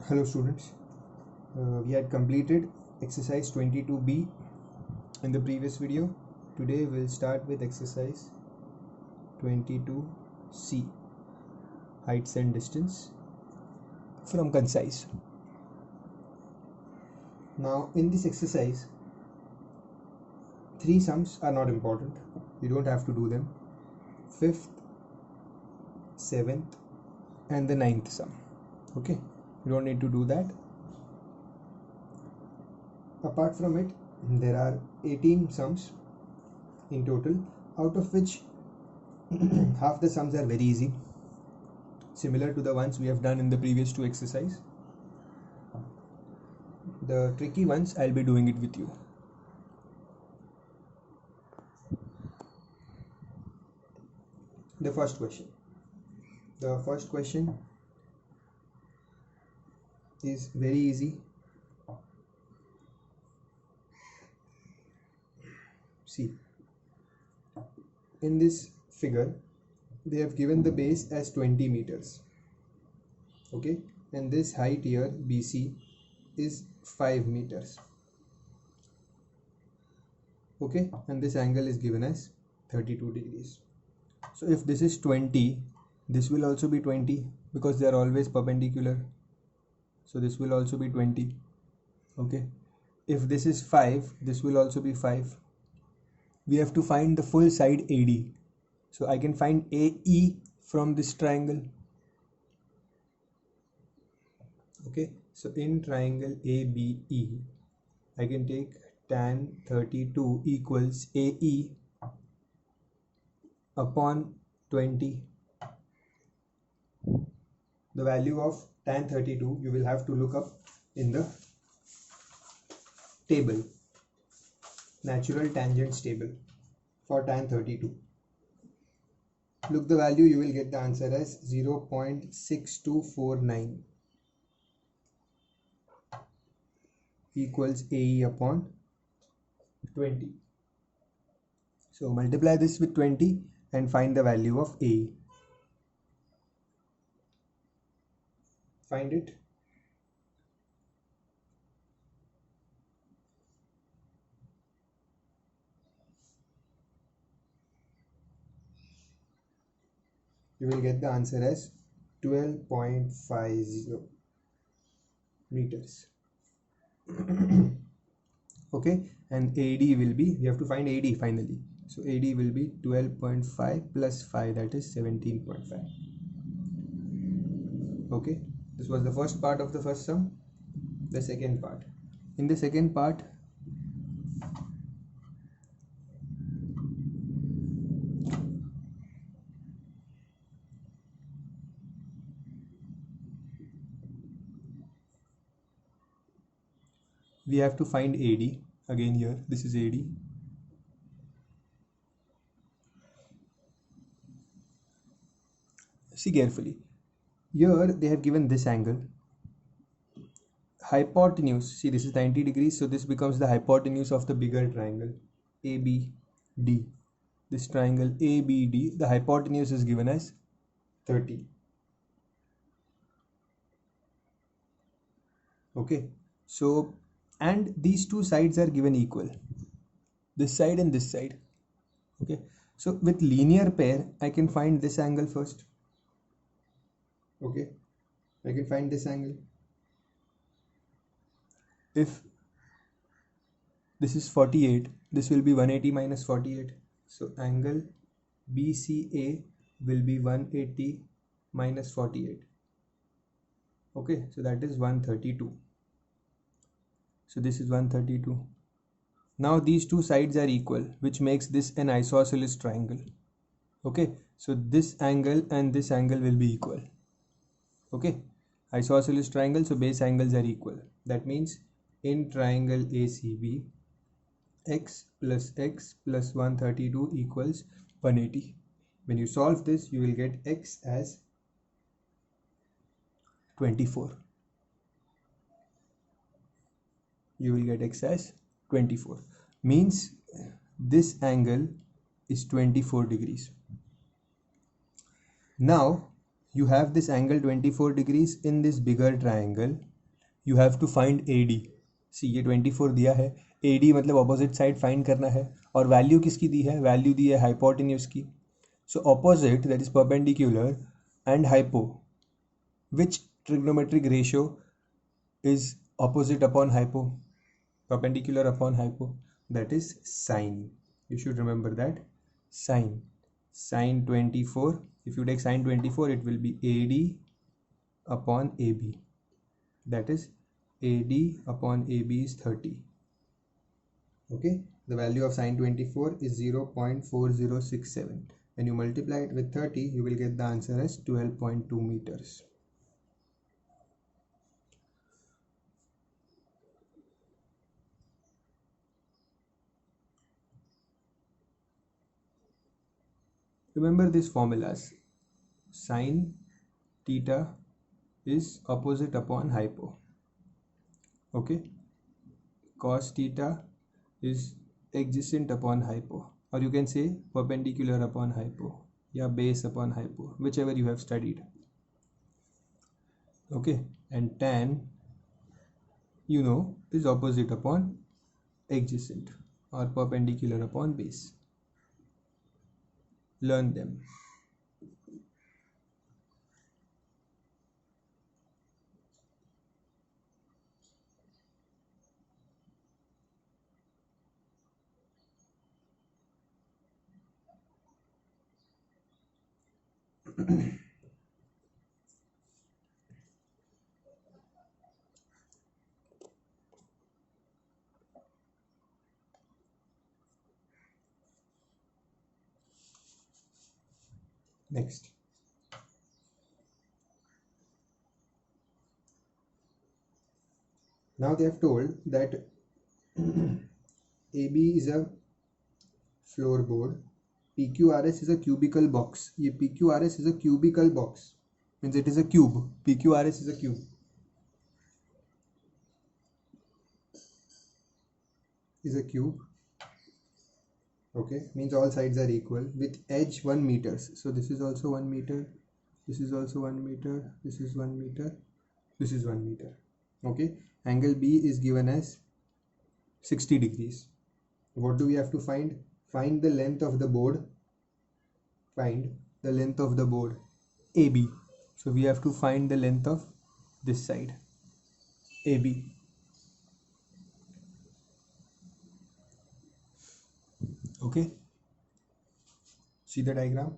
Hello students, we had completed exercise 22b in the previous video. Today we'll start with exercise 22c, heights and distance from concise. Now in this exercise, three sums are not important, you don't have to do them. 5th, 7th and the 9th sum. Okay, you don't need to do that. Apart from it, there are 18 sums in total, out of which half the sums are very easy, similar to the ones we have done in the previous two exercises. The tricky ones I'll be doing it with you. The first question is very easy. See, in this figure they have given the base as 20 meters, okay, and this height here BC is 5 meters, okay, and this angle is given as 32 degrees. So if this is 20, this will also be 20 because they are always perpendicular, so this will also be 20, okay. If this is 5, this will also be 5. We have to find the full side AD, so I can find AE from this triangle, okay. So in triangle ABE, I can take tan 32 equals AE upon 20. The value of tan 32 you will have to look up in the table, natural tangents table for tan 32. Look the value, you will get the answer as 0.6249 equals AE upon 20. So multiply this with 20 and find the value of AE. Find it. You will get the answer as 12.50 meters. Okay, and AD will be, we have to find AD finally. So AD will be 12.5 plus 5, that is 17.5. Okay, this was the first part of the first sum. The second part. In the second part, we have to find AD. Again here, this is AD. See carefully. Here they have given this angle. Hypotenuse, see this is 90 degrees, so this becomes the hypotenuse of the bigger triangle ABD. This triangle ABD, the hypotenuse is given as 30. Okay, so and these two sides are given equal, this side and this side. Okay, so with linear pair I can find this angle first. Okay, I can find this angle. If this is 48, this will be 180 minus 48, so angle BCA will be 180 minus 48. Okay, so that is 132. So this is 132. Now these two sides are equal, which makes this an isosceles triangle. Okay, so this angle and this angle will be equal. Okay, isosceles triangle, so base angles are equal. That means in triangle ACB, x plus 132 equals 180. When you solve this, you will get x as 24. You will get x as 24. Means this angle is 24 degrees. Now You have this angle 24 degrees in this bigger triangle. You have to find AD. सी ये 24 दिया है, AD मतलब opposite side find करना है, और value किसकी दी है, value दी है हाइपोटेन्यूज की. So opposite that is perpendicular and hypo, which trigonometric ratio is opposite upon hypo, perpendicular upon hypo, that is sine. You should remember that. Sine 24, if you take sine 24 it will be AD upon AB, that is AD upon AB is 30. Okay, the value of sine 24 is 0.4067. When you multiply it with 30 you will get the answer as 12.2 meters. Remember these formulas. Sine theta is opposite upon hypo. Okay. Cos theta is adjacent upon hypo, or you can say perpendicular upon hypo, या base upon hypo, whichever you have studied. Okay. And tan, you know, is opposite upon adjacent or perpendicular upon base. Learn them. Next. Now they have told that AB is a floorboard, PQRS is a cubical box. ये PQRS is a cubical box, means it is a cube. PQRS is a cube. Is a cube. Okay, means all sides are equal with edge 1 meters. So this is also 1 meter. This is also 1 meter. This is 1 meter. This is 1 meter. Okay, angle B is given as 60 degrees. What do we have to find? Find the length of the board. Find the length of the board AB. So we have to find the length of this side AB. Okay, see the diagram.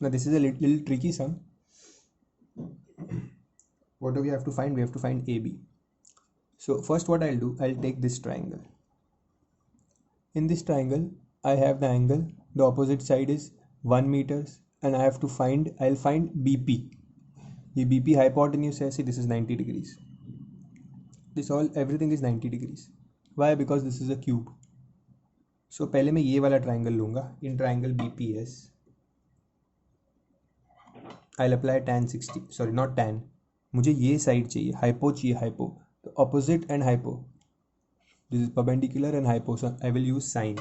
Now this is a little tricky sum. What do we have to find? We have to find AB. So first what I'll do, I'll take this triangle. In this triangle I have the angle, the opposite side is 1 meters, and I have to find, I'll find BP. ये BP hypotenuse है, see this is 90 degrees. This all, everything is 90 degrees. Why? Because this is a cube. So पहले मैं ये वाला triangle लूँगा, in triangle BPS. I'll apply tan 60, sorry not tan, मुझे ये side चाहिए, hypo चाहिए, hypo. तो opposite and hypo, this is perpendicular and hypo, so I will use sine.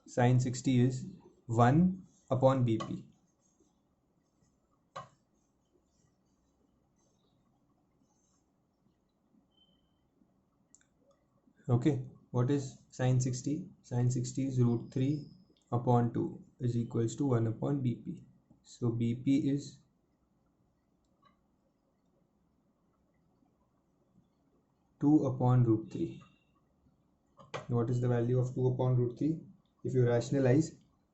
Sine 60 is 1 upon BP. Okay, what is sine 60? Sine 60 is root 3 upon 2 is equals to 1 upon BP. So BP is 2 upon root 3. What is the value of 2 upon root 3? If you rationalize,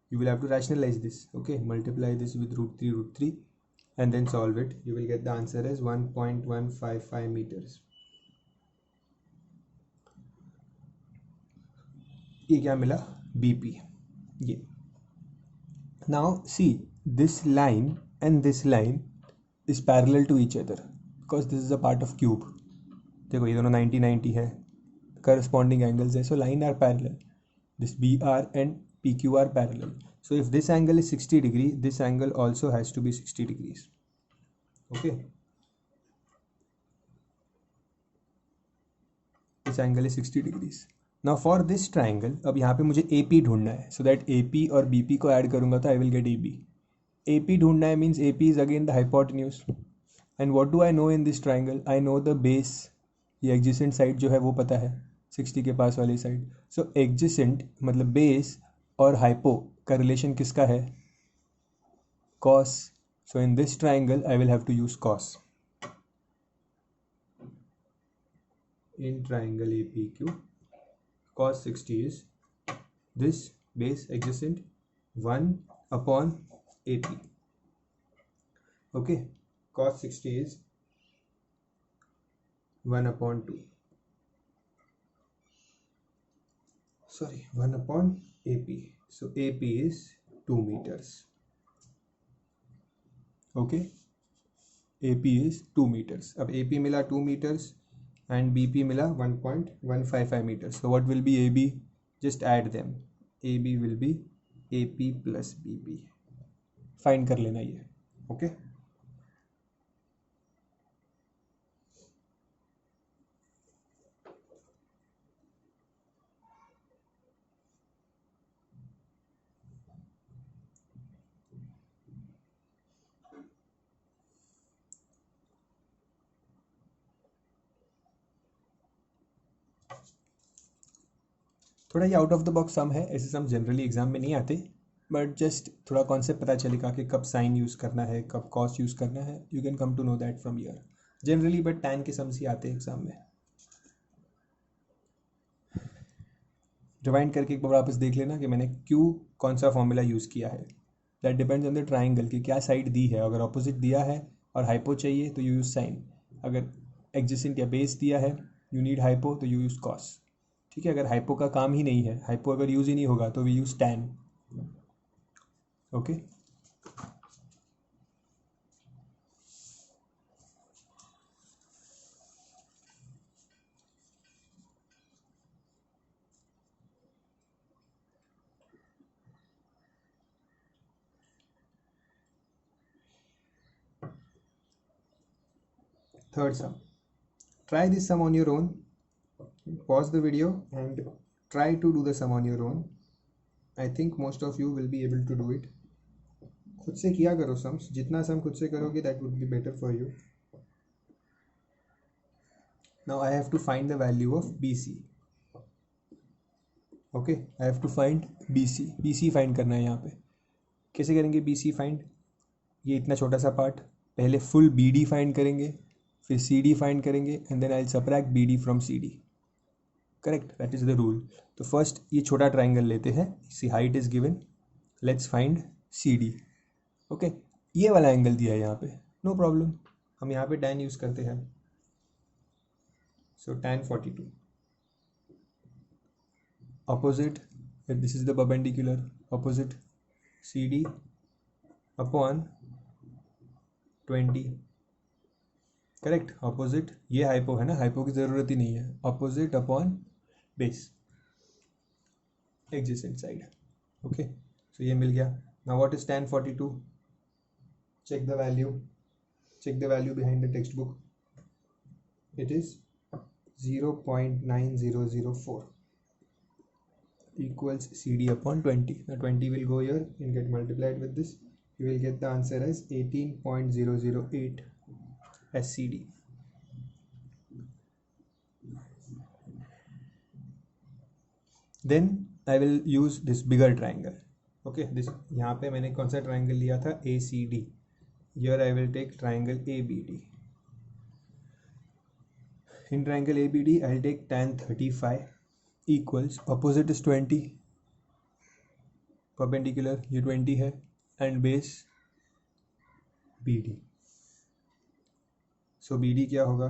you will have to rationalize this. Okay, multiply this with root 3 and then solve it. You will get the answer as 1.155 meters. ये क्या मिला? BP. ये. Now see, this line and this line is parallel to each other because this is a part of cube. देखो ये दोनों 90-90 है, corresponding angles है, so line are parallel, this B R and P Q are parallel, so if this angle is 60 degree, this angle also has to be 60 degrees. Okay, this angle is 60 degrees. Now for this triangle, अब यहाँ पे मुझे AP ढूंढना है, so that AP और BP को add करूँगा तो I will get AB. AP ढूंढना है means AP is again the hypotenuse. And what do I know in this triangle? I know the base, ये adjacent side जो है वो पता है 60 के पास वाली side. So adjacent मतलब base और hypo का रिलेशन किसका है? cos. So in this triangle I will have to use cos. In triangle APQ, cos 60 is this base adjacent 1 upon AP. Okay, cos 60 is 1 upon 2. Sorry, 1 upon AP. So AP is 2 meters. Okay, AP is 2 meters. अब AP मिला 2 meters and BP मिला 1.155 meters. So what will be AB? Just add them. AB will be AP plus BP. Find कर लेना ये. Okay. थोड़ा ये out of the box सम है, ऐसे सम जनरली एग्जाम में नहीं आते, बट जस्ट थोड़ा कॉन्सेप्ट पता चलेगा कि कब साइन यूज़ करना है, कब कॉस यूज़ करना है. You can come to know that from year generally, but tan के सम्स ही आते हैं एग्जाम में. रिवाइंड करके एक बार वापस देख लेना कि मैंने क्यों कौन सा फॉर्मूला यूज़ किया है. That depends on the triangle कि क्या साइड दी है. अगर ऑपोजिट दिया है और हाइपो चाहिए तो यू यूज़ साइन. अगर एडजेसेंट या बेस दिया है, यू नीड हाइपो, तो यू यूज़ कॉस. ठीक है, अगर हाइपो का काम ही नहीं है, हाइपो अगर यूज़ ही नहीं होगा तो we use tan. Okay, third sum. Try this sum on your own. Pause the video and try to do the sum on your own. I think most of you will be able to do it. खुद से किया करो sums, जितना सम खुद से करोगे that would be better for you. Now I have to find the value of BC. Okay, I have to find BC. BC find करना है यहाँ पे. कैसे करेंगे BC find? ये इतना छोटा सा पार्ट, पहले फुल BD फाइंड करेंगे, फिर CD फाइंड करेंगे, and then I will subtract BD from CD. Correct, that is the rule. तो फर्स्ट ये छोटा ट्राइंगल लेते हैं, see height is given, let's find CD. Okay, ये वाला एंगल दिया है यहाँ पे, नो प्रॉब्लम, हम यहाँ पे tan यूज करते हैं. So tan 42 opposite, this is the perpendicular, opposite CD upon 20. Correct, opposite, ये हाइपो है ना, हाइपो की ज़रूरत ही नहीं है, opposite upon base adjacent side. Okay, so ये मिल गया. Now what is tan 42? Check the value behind the textbook. It is 0.9004 equals CD upon 20. Now 20 will go here and get multiplied with this. You will get the answer as 18.008 as CD. Then I will use this bigger triangle. Okay, this यहाँ पे मैंने कौन सा triangle लिया था, ACD. Here I will take triangle ABD. In triangle ABD I will take tan 35 equals, opposite is 20, perpendicular ये 20 है, and base BD. So BD क्या होगा,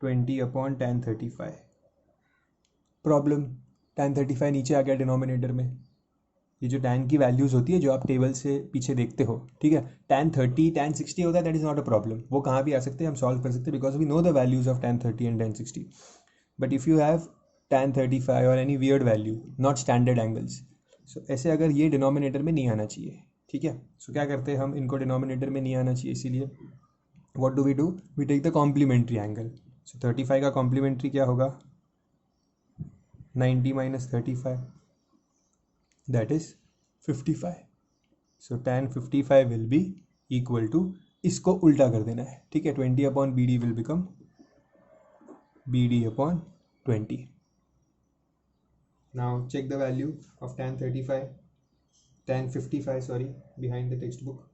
20 अपॉन tan 35. प्रॉब्लम, tan 35 नीचे आ गया डिनोमिनेटर में, ये जो tan की वैल्यूज़ होती है जो आप टेबल से पीछे देखते हो, ठीक है, tan 30 tan 60 होता है, that is not a problem, वो कहाँ भी आ सकते हैं, हम सॉल्व कर सकते हैं because we know the values of tan 30 and tan 60. But if you have tan 35 और any weird value not standard angles, so ऐसे अगर ये डिनोमिनेटर में नहीं आना चाहिए, ठीक है. सो क्या करते हैं हम, इनको डिनोमिनेटर में नहीं आना चाहिए, इसीलिए what do, we take the complementary angle. So 35 का कॉम्प्लीमेंट्री क्या होगा, 90 minus 35, that is 55. So tan 55 will be equal to, इसको उल्टा कर देना है, ठीक है, 20 upon B D will become B D upon 20. Now check the value of tan 35, tan 55, sorry, behind the textbook.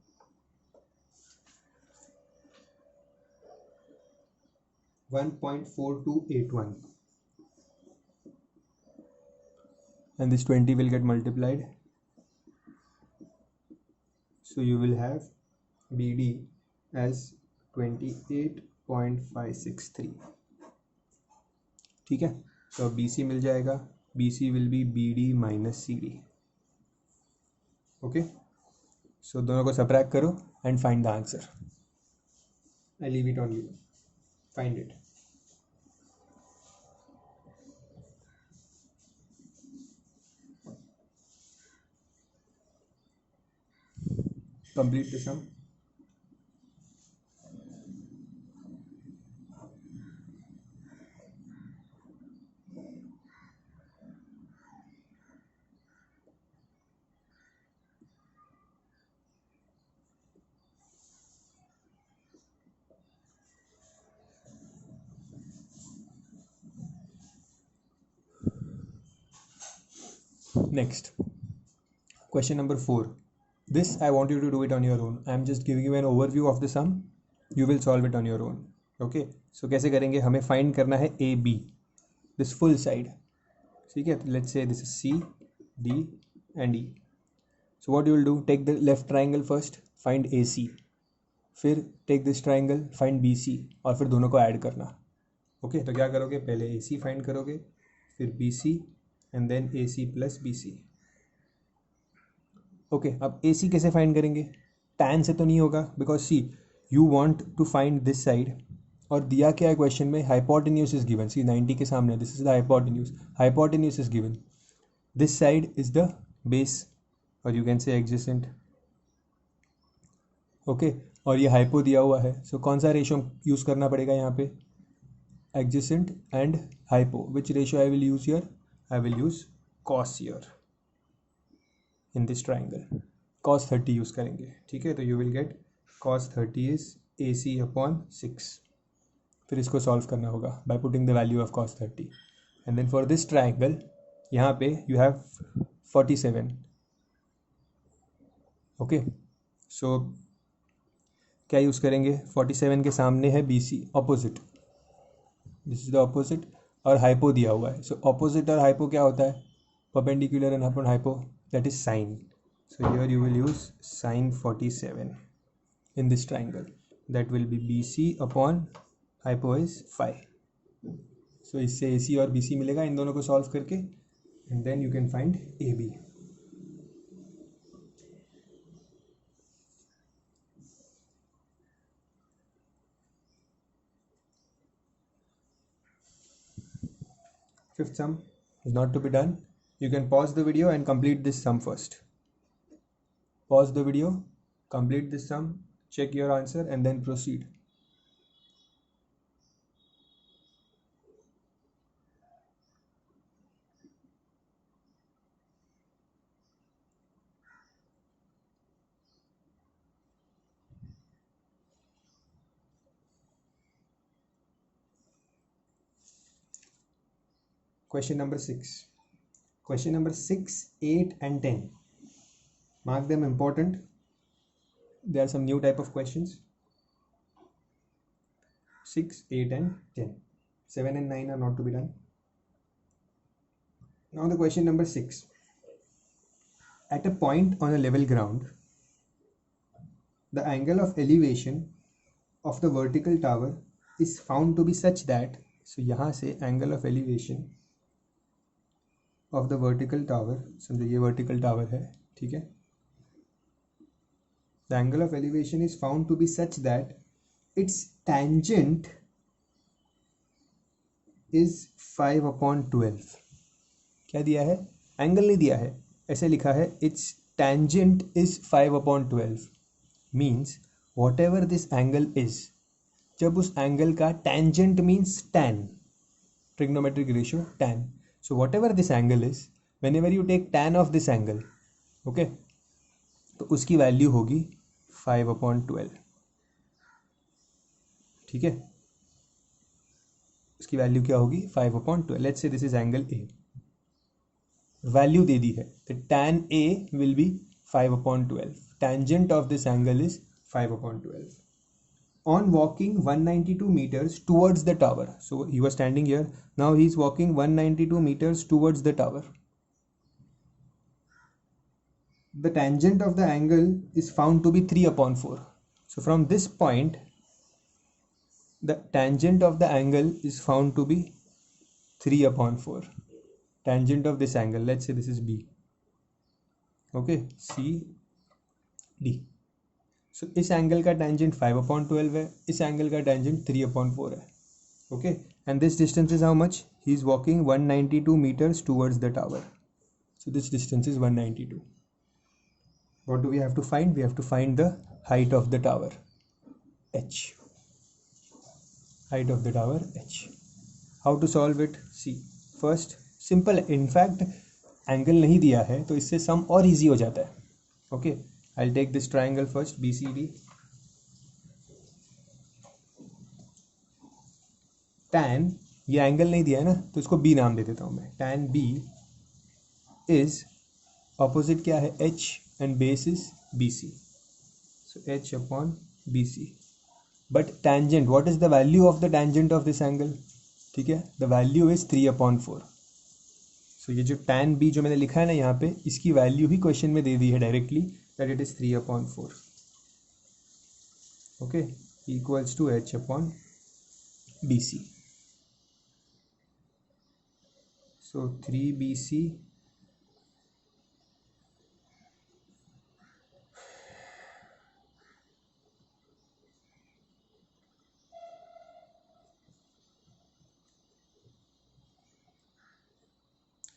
1.4281, and this 20 will get multiplied, so you will have BD as 28.563, ठीक है. तो अब BC मिल जाएगा, BC will be BD minus CD. Okay, so दोनों को subtract करो and find the answer. I leave it on you, find it. Complete the sum. Next, question number 4. This I want you to do it on your own. I am just giving you an overview of the sum. You will solve it on your own. Okay. So कैसे करेंगे, हमें find करना है AB, this full side. ठीक है, let's say this is C, D and E. So what you will do, take the left triangle first, find AC. फिर take this triangle, find BC, और फिर दोनों को ऐड करना. ओके, तो क्या करोगे, पहले AC फाइंड करोगे, फिर BC and then AC plus BC. Okay, अब AC कैसे फाइंड करेंगे, tan से तो नहीं होगा because see you want to find this side, और दिया क्या है क्वेश्चन में, हाइपोटेन्यूज इज गिवन. सी 90 के सामने this is the hypotenuse is given, this side is the base, और you can say adjacent. Okay, और ये हाइपो दिया हुआ है, सो कौन सा रेशियो यूज़ करना पड़ेगा यहाँ पे, adjacent and hypo. Which ratio I will use here, I will use cos here in this triangle, cos 30 use करेंगे, ठीक है. तो you will get cos 30 is AC upon 6. फिर इसको सॉल्व करना होगा by putting the value of cos 30, and then for this triangle यहाँ पे यू हैव 47. ओके, सो क्या यूज़ करेंगे, 47 के सामने है BC opposite, this is the opposite, और हाइपो दिया हुआ है. सो ऑपोजिट और हाइपो क्या होता है, perpendicular and upon hypo, that is sine. So here you will use sine 47 in this triangle, that will be BC upon hypo is 5. So इससे AC और BC मिलेगा इन दोनों को सॉल्व करके, and then you can find AB. Fifth sum is not to be done. You can pause the video and complete this sum first. Pause the video, complete this sum, check your answer and then proceed. Question number 6. Question number 6, 8 and 10. Mark them important. There are some new type of questions. 6, 8 and 10. 7 and 9 are not to be done. Now the question number 6. At a point on a level ground, the angle of elevation of the vertical tower is found to be such that, so यहाँ से angle of elevation of the vertical tower, समझो ये vertical tower है, ठीक है. The angle of elevation is found to be such that its tangent is 5/12. क्या दिया है? एंगल नहीं दिया है, ऐसे लिखा है its tangent is 5/12. Means what ever this angle is, जब उस एंगल का tangent means tan, trigonometric ratio tan. So whatever this angle is, whenever you take tan of this angle, okay, तो उसकी वैल्यू होगी 5/12. ठीक है, उसकी वैल्यू क्या होगी? 5/12. Let's say this is angle A, value दे दी है तो tan A will be 5/12. Tangent of this angle is 5/12. On walking 192 meters towards the tower, so he was standing here, now he is walking 192 meters towards the tower. The tangent of the angle is found to be 3/4. So from this point, the tangent of the angle is found to be 3/4. Tangent of this angle, let's say this is B, okay, C D. So इस angle का tangent 5/12 है, इस angle का tangent 3/4 है, okay, and this distance is how much? He is walking 192 meters towards the tower. So this distance is 192. What do we have to find? We have to find the height of the tower, h. Height of the tower, h. How to solve it? See, first simple है, in fact angle नहीं दिया है तो इससे सम और easy हो जाता है. Okay, I will take this triangle first, B C D. Tan, ये एंगल नहीं दिया है ना तो इसको बी नाम दे देता हूँ मैं. टैन बी इज, ऑपोजिट क्या है? H, and base is B C. So H upon B C. But tangent, what is the value of the tangent of this angle? ठीक है, द वैल्यू इज 3/4. सो ये जो tan b जो मैंने लिखा है ना यहाँ पे, इसकी वैल्यू ही क्वेश्चन में दे दी है directly, that it is 3/4. Okay, equals to h upon B C. So 3BC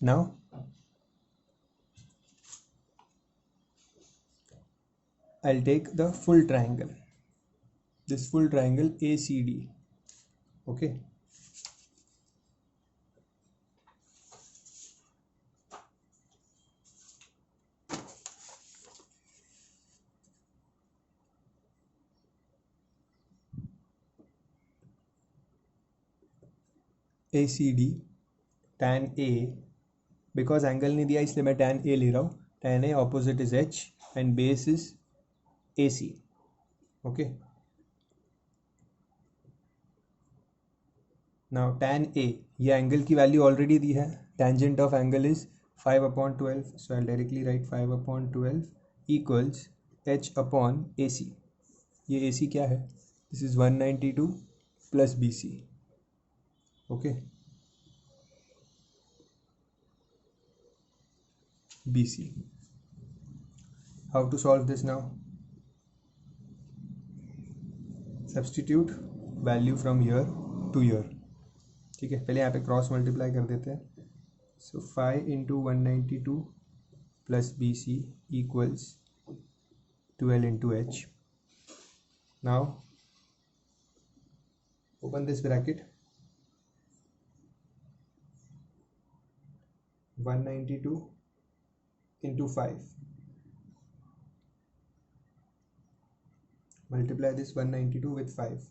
now I'll take the full triangle, this full triangle ACD. Okay, ACD tan A, because angle नहीं दिया इसलिए मैं tan A ले रहा हूँ. tan A opposite is H and base is AC. Okay, now tan A, ये angle की value already दी है. Tangent of angle is 5/12, so I directly right 5/12 equals H upon AC. ये AC क्या है? This is 192 plus BC. Okay, BC. How to solve this now? Substitute value from here to here. ठीक है, पहले यहाँ पे cross multiply कर देते हैं. सो 5 into 192 plus BC equals 12 into H. Now open this bracket. 192 into 5, multiply this 192 with 5,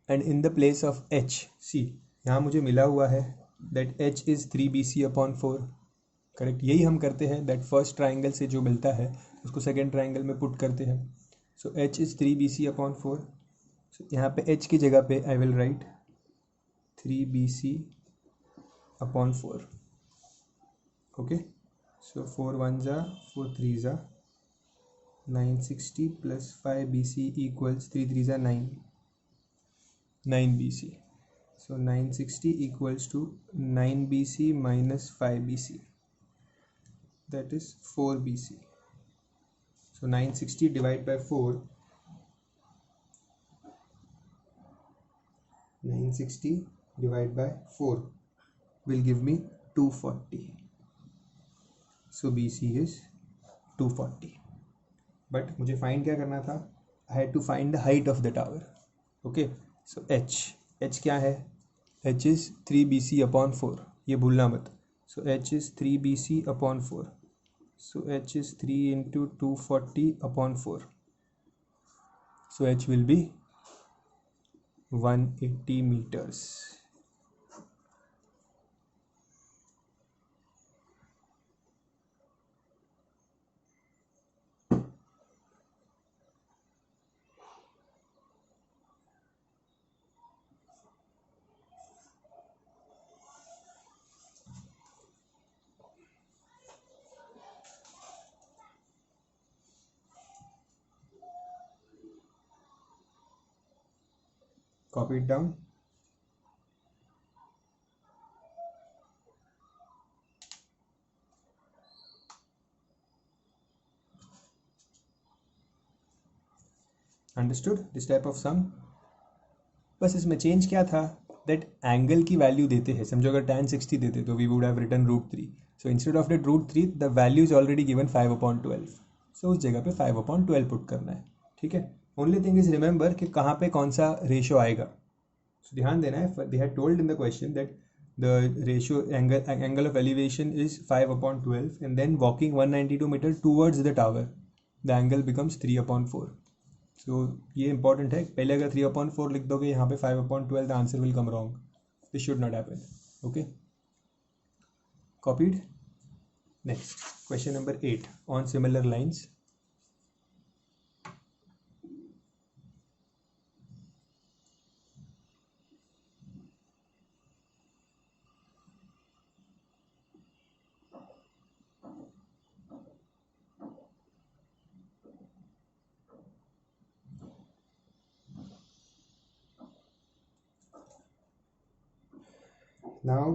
and in the place of h, see यहाँ मुझे मिला हुआ है that h is 3BC/4. Correct, यही हम करते हैं, दैट फर्स्ट ट्राइंगल से जो मिलता है उसको सेकेंड ट्राइंगल में पुट करते हैं. सो h is 3BC/4. सो यहाँ पे h की जगह पे I will write 3BC/4. Okay, so 4 1s are 4 3s are 960 plus 5BC equals 3 3s are 9 BC. So 960 equals to 9 BC minus 5 BC, that is 4 BC. So 960 divided by 4, 960 divided by 4 will give me 240. So BC is 240. But मुझे find क्या करना था? I had to find the height of the tower. Okay, so H क्या है? H is 3 BC upon 4. ये भूलना मत. So H is 3 BC upon 4. So H is 3 into 240 upon 4. So H will be 180 meters. Copy it down. Understood this type of sum? बस इसमें change क्या था, that angle की वैल्यू देते हैं. समझो अगर tan 60 देते तो we would have written √3. So instead of that √3 the value is already given 5/12. So उस जगह पे 5/12 पुट करना है. ठीक है. ओनली थिंग इज रिमेंबर कि कहाँ पे कौन सा रेशियो आएगा. सो ध्यान देना है, they had told in the question that the ratio angle of elevation is 5/12 and then walking 192 meter towards the tower, the angle becomes 3/4. So ये important है. पहले अगर 3/4 लिख दोगे यहाँ पे 5/12, the answer will come wrong. This should not happen. Okay, copied. Next question number 8 on similar lines. Now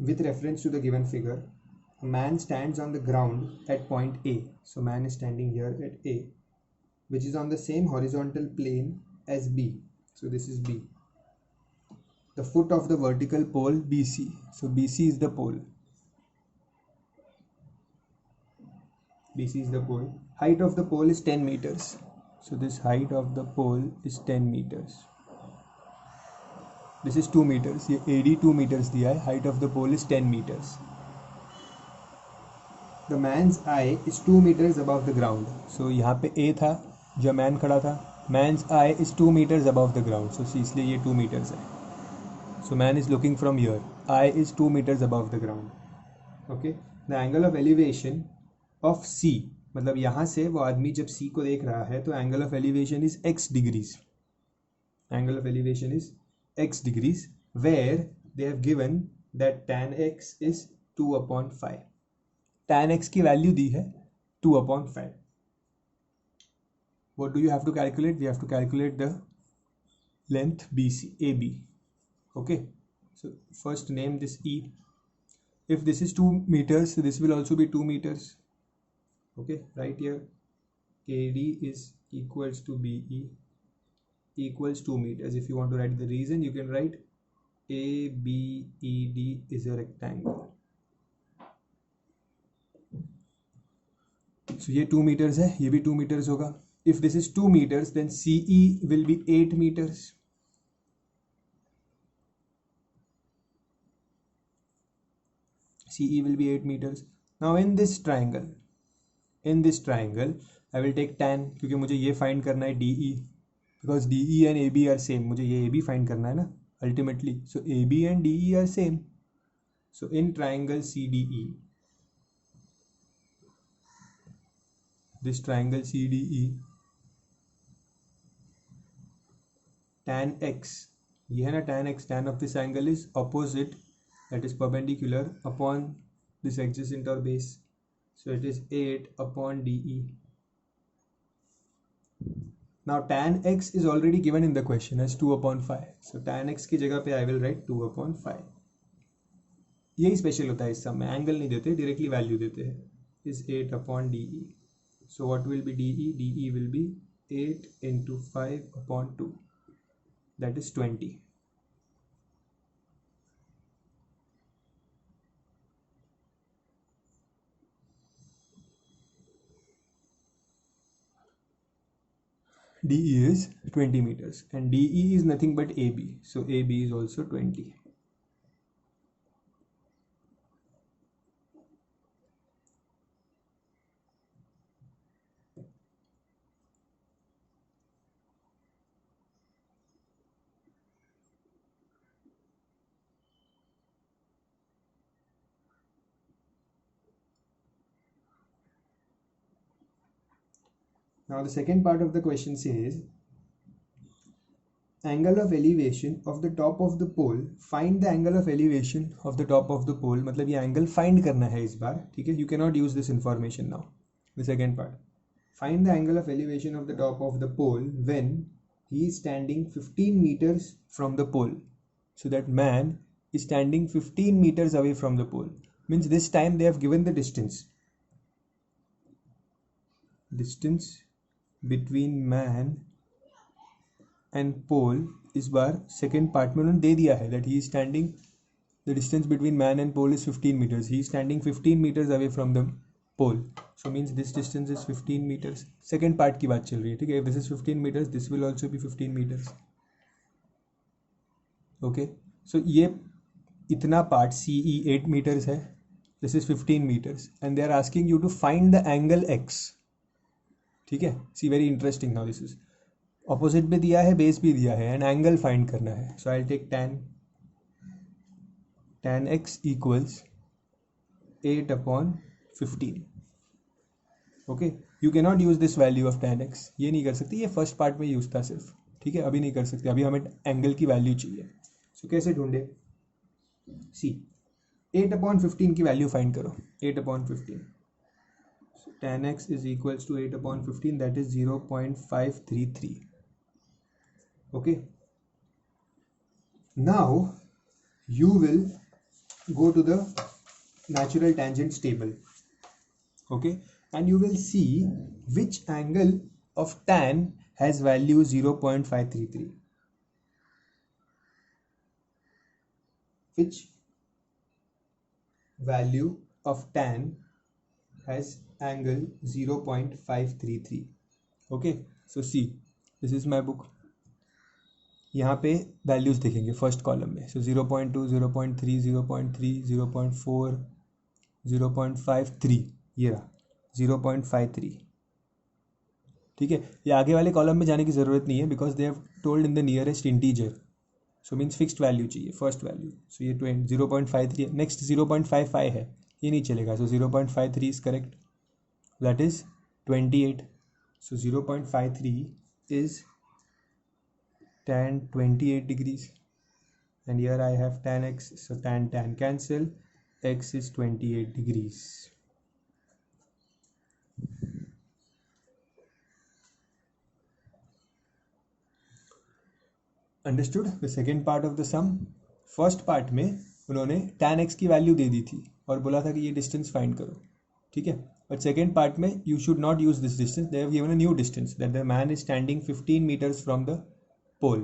with reference to the given figure, a man stands on the ground at point A. So man is standing here at A, which is on the same horizontal plane as B. So this is B. The foot of the vertical pole BC. So BC is the pole. BC is the pole. Height of the pole is 10 meters. So this height of the pole is 10 meters. This is 2 meters. ये AD 2 meters दिया है. Height of the pole is 10 meters. The man's eye is 2 meters above the ground. So यहाँ पे A था, जो man खड़ा था. Man's eye is 2 meters above the ground. So इसलिए ये 2 meters है. So man is looking from here. Eye is 2 meters above the ground. Okay. The angle of elevation of C, मतलब यहाँ से वो आदमी जब C को देख रहा है तो angle of elevation is x degrees. Angle of elevation is x degrees, where they have given that tan x is 2/5. Tan x की वैल्यू दी है 2/5. What do you have to calculate? We have to calculate the length BC, AB. Okay, so first name this E. If this is 2 meters, so this will also be 2 meters. Okay, right here AD is equals to BE equals 2 meters. If you want to write the reason, you can write ABED is a rectangle. So ये 2 meters है, ये भी 2 meters होगा. If this is 2 meters, then CE will be 8 meters. CE will be 8 meters. Now in this triangle, I will take tan, क्योंकि मुझे ये find करना है DE. Because DE and AB are same. मुझे ये AB find करना है ना ultimately. So AB and DE are same. So in triangle CDE, this triangle CDE, tan x, ये है ना tan x, tan of this angle is opposite, that is perpendicular upon this adjacent or base. So it is 8 upon DE. Now tan x is already given in the question as 2/5. So tan x की जगह पे I will write 2/5. यही special होता है इस सब में, angle नहीं देते, डायरेक्टली वैल्यू देते हैं. Is 8/DE. So what will be DE? DE will be 8 into 5/2. That is 20. DE is 20 meters and DE is nothing but AB. So AB is also 20. Now the second part of the question says angle of elevation of the top of the pole. Find the angle of elevation of the top of the pole. मतलब ये angle find करना है इस बार, ठीक है. You cannot use this information now. The second part. Find the angle of elevation of the top of the pole when he is standing 15 meters from the pole. So that man is standing 15 meters away from the pole. Means this time they have given the distance. Distance between man and pole इस बार second part में उन्होंने दे दिया है that he is standing, the distance between man and pole is 15 meters. He is standing 15 meters away from the pole. So means this distance is 15 meters. Second part की बात चल रही है, ठीक है. If this is 15 meters, this will also be 15 meters. Okay. So ये इतना part CE 8 meters है. This is 15 meters and they are asking you to find the angle x. ठीक है. See very interesting. Now this is opposite भी दिया है, base भी दिया है एंड एंगल फाइंड करना है. So I take tan x equals 8/15. Okay. You can not use this value of tan x. ये नहीं कर सकते, ये फर्स्ट पार्ट में यूज था सिर्फ, ठीक है. अभी नहीं कर सकते, अभी हमें एंगल की वैल्यू चाहिए. सो कैसे ढूंढे? सी 8/15 की वैल्यू फाइंड करो. 8/15. Tan x is equals to 8/15, that is 0.533. Okay. Now you will go to the natural tangents table. Okay. And you will see which angle of tan has value 0.533. Which value of tan has angle 0.533. Okay. So see, this is my book. यहाँ पे values देखेंगे first column में. सो 0.2, 0.3, 0.3, 0.4, 0.53, ये रहा 0.53. ठीक है. ये आगे वाले कॉलम में जाने की ज़रूरत नहीं है because they have told in the nearest integer. So means fixed value चाहिए, फर्स्ट वैल्यू. सो ये 0.53 है. नेक्स्ट 0.55 है, ये नहीं चलेगा. सो 0.53 is correct. That is 28. So 0.53 is tan 28 degrees and here I have tan x. So tan cancel, x is 28 degrees. Understood? The second part of the sum. First part में उन्होंने tan x की value दे दी थी और बोला था कि ये डिस्टेंस फाइंड करो, ठीक है. बट सेकेंड पार्ट में you should not use this distance. They have given a new distance that the man is standing 15 meters from the pole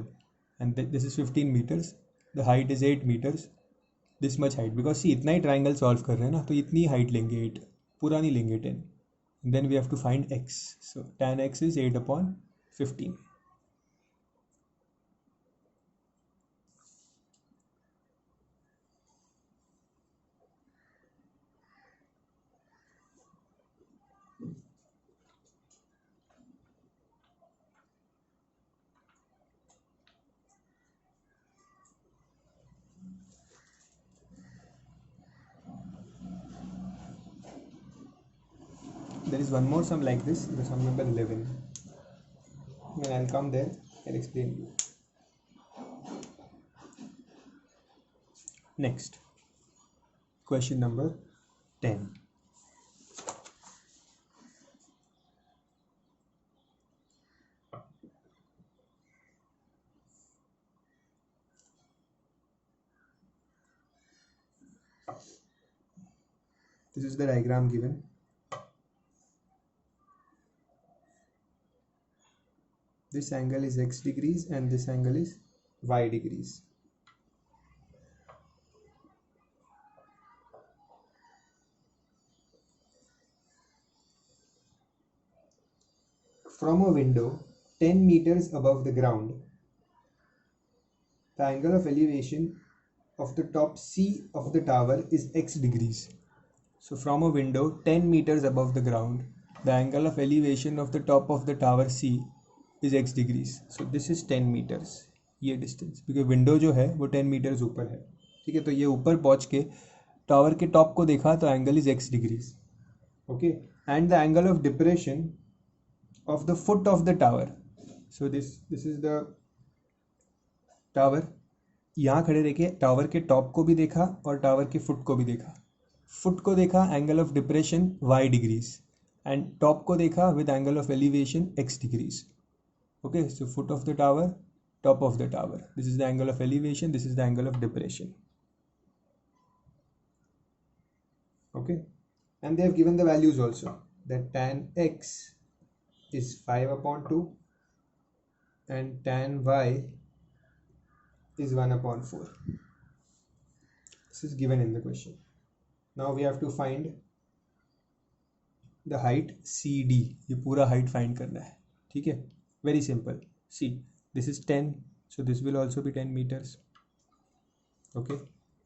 and this is 15 meters. The height is 8 meters. This much height, because see इतना ही triangle solve कर रहे हैं ना, तो इतनी height लेंगे, 8 पूरा नहीं लेंगे, 10. Then we have to find x. So tan x is 8/15. There is one more sum like this, the sum number 11. When I'll come there, I'll explain you. Next, question number 10. This is the diagram given. This angle is x degrees and this angle is y degrees. From a window 10 meters above the ground, the angle of elevation of the top C of the tower is x degrees. So from a window 10 meters above the ground, the angle of elevation of the top of the tower C is x degrees. So this is 10 meters, ये distance, क्योंकि window जो है वो 10 meters ऊपर है, ठीक है। तो ये ऊपर पहुंच के टावर के टॉप को देखा तो angle is x degrees, okay. And the angle of depression of the foot of the tower, so this is the tower. यहाँ खड़े रह के टावर के टॉप को भी देखा और टावर के फुट को भी देखा। फुट को देखा angle of depression y degrees and top को देखा with angle of elevation x degrees, okay. So foot of the tower, top of the tower, this is the angle of elevation, this is the angle of depression, okay। And they have given the values also, that tan x is 5/2 and tan y is 1/4. This is given in the question. Now we have to find the height CD. ये पूरा height find करना है, ठीक है। Very simple. See, this is 10, so this will also be 10 meters, okay।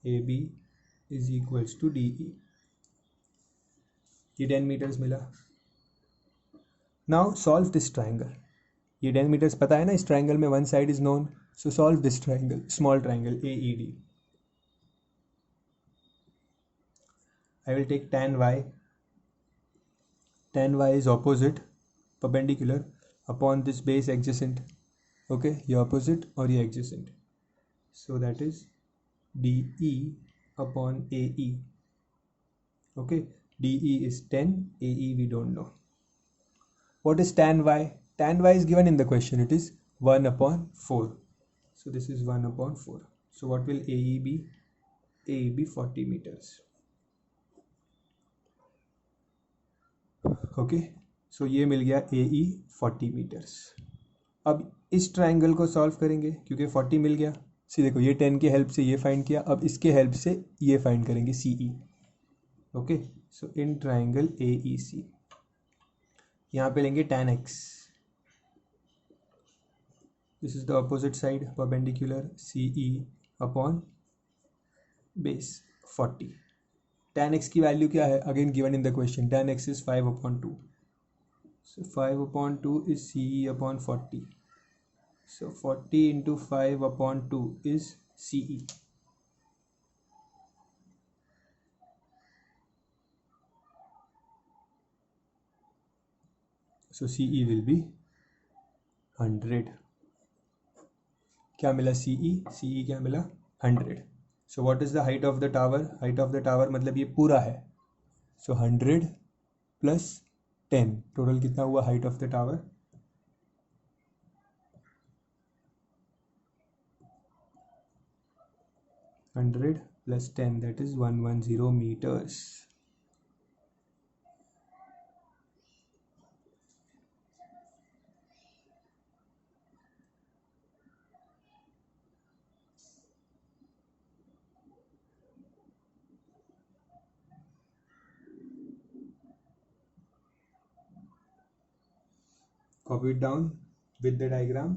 AB is equals to DE. ये 10 meters मिला। Now solve this triangle. ये 10 meters पता है ना, इस triangle में one side is known, so solve this triangle, small triangle AED. I will take tan y. Tan y is opposite, perpendicular upon this base adjacent, okay। ये opposite और ये adjacent, so that is DE upon AE, okay। DE is 10, AE we don't know. What is tan y? Tan y is given in the question, it is 1/4. So this is 1/4. So what will AE be? AE be 40 meters. Okay, so ये मिल गया AE 40 meters. अब इस triangle को solve करेंगे क्योंकि 40 मिल गया। सी देखो, ये 10 के हेल्प से ये फाइंड किया, अब इसके हेल्प से ये फाइंड करेंगे CE, okay. So in triangle AEC यहाँ पे लेंगे tan x, this is the opposite side, perpendicular CE upon base 40। tan x की वैल्यू क्या है, again given in the question, tan x is 5/2, so 5/2 is CE upon 40, so 40 into 5/2 is CE, so CE will be 100। क्या मिला CE क्या मिला 100। so what is the height of the tower? height of the tower मतलब ये पूरा है, so 100 plus 10, total कितना हुआ height of the tower? 100 plus 10, that is 110 meters। Copy it down with the diagram.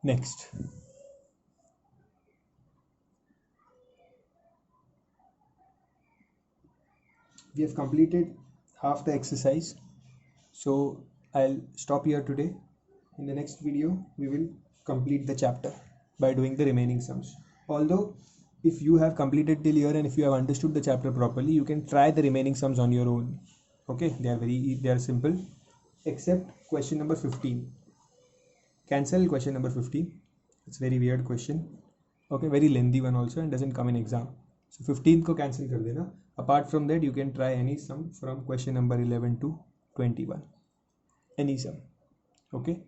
Next, we have completed half the exercise, so I'll stop here today. In the next video we will complete the chapter by doing the remaining sums. Although if you have completed till here and if you have understood the chapter properly, you can try the remaining sums on your own, okay। they are simple except question number 15. Cancel question number 15, it's very weird question, Okay, very lengthy one also and doesn't come in exam. So 15th को cancel कर देना. Apart from that, you can try any sum from question number 11 to 21. Any sum. Okay,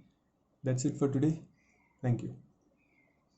that's it for today. Thank you.